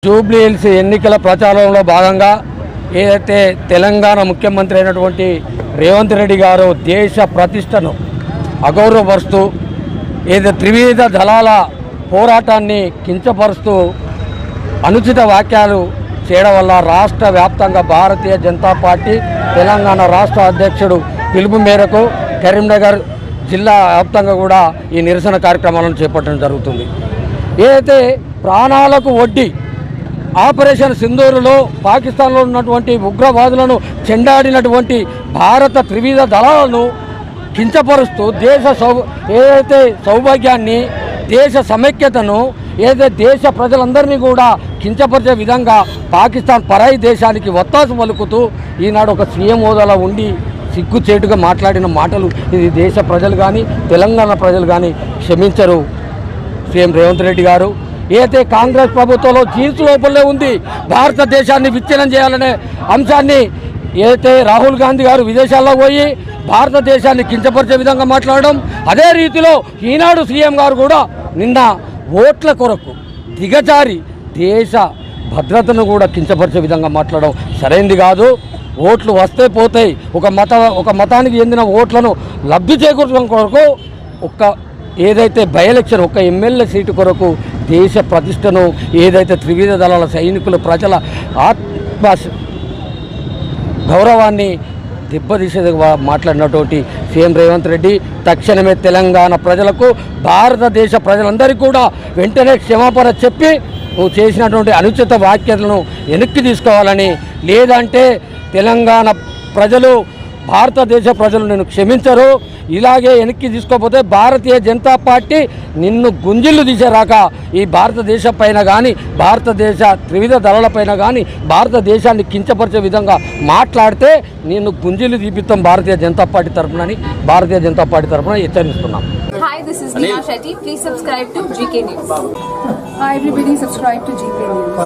Jubilee hills ఎన్నికల ప్రచారంలో భాగంగా ఏదైతే తెలంగాణ ముఖ్యమంత్రి అయినటువంటి రేవంత్ రెడ్డి గారు దేశ ప్రతిష్టను అగౌరవపరుస్తూ ఏదైతే త్రివిధ దళాల పోరాటాన్ని కించపరుస్తూ అనుచిత వ్యాఖ్యలు చేయడం వల్ల రాష్ట్ర వ్యాప్తంగా భారతీయ జనతా పార్టీ తెలంగాణ రాష్ట్ర అధ్యక్షుడు పిలుపు మేరకు కరీంనగర్ జిల్లా వ్యాప్తంగా కూడా ఈ నిరసన కార్యక్రమాలను చేపట్టడం జరుగుతుంది. ఏదైతే ప్రాణాలకు వడ్డీ ఆపరేషన్ సింధూరులో పాకిస్తాన్లో ఉన్నటువంటి ఉగ్రవాదులను చెండాడినటువంటి భారత త్రివిధ దళాలను కించపరుస్తూ ఏదైతే సౌభాగ్యాన్ని దేశ సమైక్యతను ఏదైతే దేశ ప్రజలందరినీ కూడా కించపరిచే విధంగా పాకిస్తాన్ పరాయి దేశానికి ఒత్తాసు పలుకుతూ ఈనాడు ఒక సీఎం హోదాలో ఉండి సిగ్గుచేటుగా మాట్లాడిన మాటలు ఇది దేశ ప్రజలు కానీ తెలంగాణ ప్రజలు కానీ క్షమించరు. సీఎం రేవంత్ రెడ్డి గారు ఏదైతే కాంగ్రెస్ ప్రభుత్వంలో జీన్స్ లోపలే ఉంది భారతదేశాన్ని విచ్ఛిన్నం చేయాలనే అంశాన్ని ఏదైతే రాహుల్ గాంధీ గారు విదేశాల్లో పోయి భారతదేశాన్ని కించపరిచే విధంగా మాట్లాడడం, అదే రీతిలో ఈనాడు సీఎం గారు కూడా నిన్న ఓట్ల కొరకు దిగజారి దేశ భద్రతను కూడా కించపరిచే విధంగా మాట్లాడడం సరైనది కాదు. ఓట్లు వస్తే పోతాయి. ఒక మతానికి చెందిన ఓట్లను లబ్ధి చేకూర్చడం కొరకు ఏదైతే బై ఎలక్షన్ ఒక ఎమ్మెల్యే సీటు కొరకు దేశ ప్రతిష్టను ఏదైతే త్రివిధ దళాల సైనికులు ప్రజల ఆత్మ గౌరవాన్ని దెబ్బతీసేదిగా మాట్లాడినటువంటి సీఎం రేవంత్ రెడ్డి తక్షణమే తెలంగాణ ప్రజలకు భారతదేశ ప్రజలందరికీ కూడా వెంటనే క్షమాపణ చెప్పి నువ్వు చేసినటువంటి అనుచిత వ్యాఖ్యలను వెనక్కి తీసుకోవాలని, లేదంటే తెలంగాణ ప్రజలు భారతదేశ ప్రజలు నిన్ను క్షమించరు. ఇలాగే వెనక్కి తీసుకోకపోతే భారతీయ జనతా పార్టీ నిన్ను గుంజిళ్ళు తీసేరాక ఈ భారతదేశం పైన కానీ భారతదేశ త్రివిధ దళాలపైన కానీ భారతదేశాన్ని కించపరిచే విధంగా మాట్లాడితే నిన్ను గుంజిళ్ళు తీపిస్తాం భారతీయ జనతా పార్టీ తరఫున హెచ్చరిస్తున్నాం. Hi, this is Neha Shetty. Please subscribe to GK News. Hi everybody, subscribe to GK News.